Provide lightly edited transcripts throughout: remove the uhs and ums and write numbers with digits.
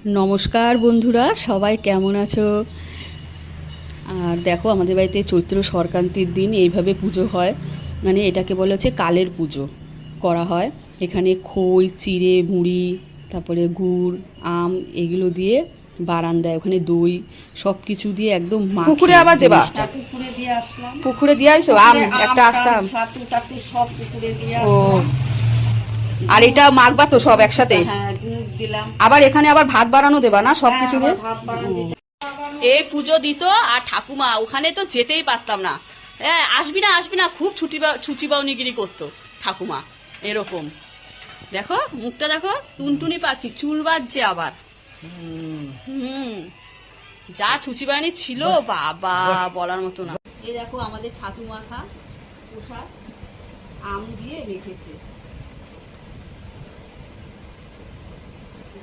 নমস্কার বন্ধুরা, সবাই কেমন আছো? আর দেখো, আমাদের বাড়িতে চৈত্র সংক্রান্তির দিন এইভাবে পুজো হয়। মানে এটাকে বলা হচ্ছে কালের পুজো করা হয়। এখানে খই, চিড়ে, মুড়ি, তারপরে গুড়, আম এগুলো দিয়ে বারান্দায়, ওখানে দই সব কিছু দিয়ে একদম পুকুরে মাখে আবার দেবা? জিনিসটা। পুকুরে দিয়ে আসলাম। পুকুরে দিয়ে আইসো? আম একটা আসতাম। ছাতু টাতু সব পুকুরে দিয়ে ও, আসলাম। আর এটা মাখবা তো সব একসাথে? হ্যাঁ, দুধ দিলাম। আবার এখানে আবার ভাত বানানো দেবা না সব কিছু দিয়ে? হ্যাঁ, ভাত বানান দিতে। এই পুজো দিত। আর ঠাকুমা ওখানে তো যেতেই পারতাম না। হ্যাঁ, আসবি না আসবি না, খুব ছুচি বাউনিগিরি করতো ঠাকুমা। এরকম দেখো, মুখটা দেখো, টুনটুনি পাখি, চুল বাজছে আবার। যা ছুচি বাউনি ছিল বাবা, বলার মতো না। এই দেখো আমাদের ছাতু মাখা প্রসাদ আম দিয়ে মেখেছে,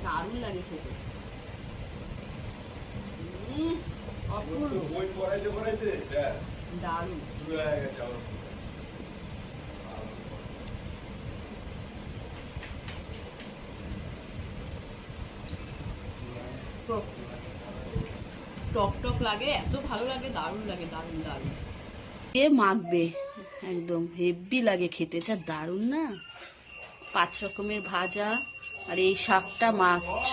দারুণ লাগে খেতে। দারুণ। টক টক লাগে, এত ভালো লাগে, দারুণ লাগে, দারুণ দারুণ। এ মাখবে একদম হেভি লাগে খেতে, যা দারুণ না। 5 রকমের ভাজা, আর এই শাকটা মাস্ট।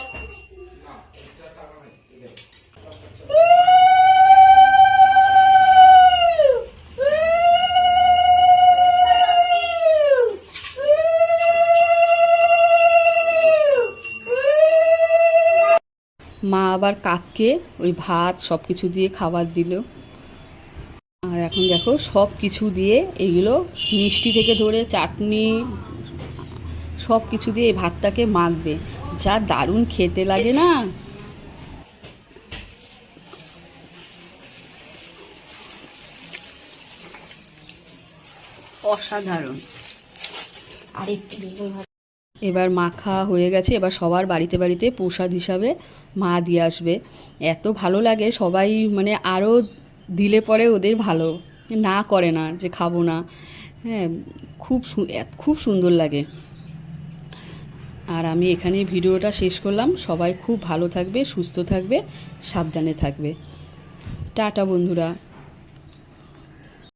মা আবার কাককে ওই ভাত সব কিছু দিয়ে খাবার দিল। আর এখন দেখো সব কিছু দিয়ে এগুলো মিষ্টি থেকে ধরে চাটনি সব কিছু দিয়ে এই ভাতটাকে মাখবে, যা দারুণ খেতে লাগে না। অসাধারণ। এবার মাখা হয়ে গেছে, এবার সবার বাড়িতে বাড়িতে প্রসাদ হিসাবে মা দিয়ে আসবে। এত ভালো লাগে, সবাই মানে আরও দিলে পরে ওদের ভালো না করে না যে খাবো না। হ্যাঁ, খুব সুন্দর লাগে। আর আমি এখানে ভিডিওটা শেষ করলাম। সবাই খুব ভালো থাকবে, সুস্থ থাকবে, সাবধানে থাকবে। টাটা বন্ধুরা।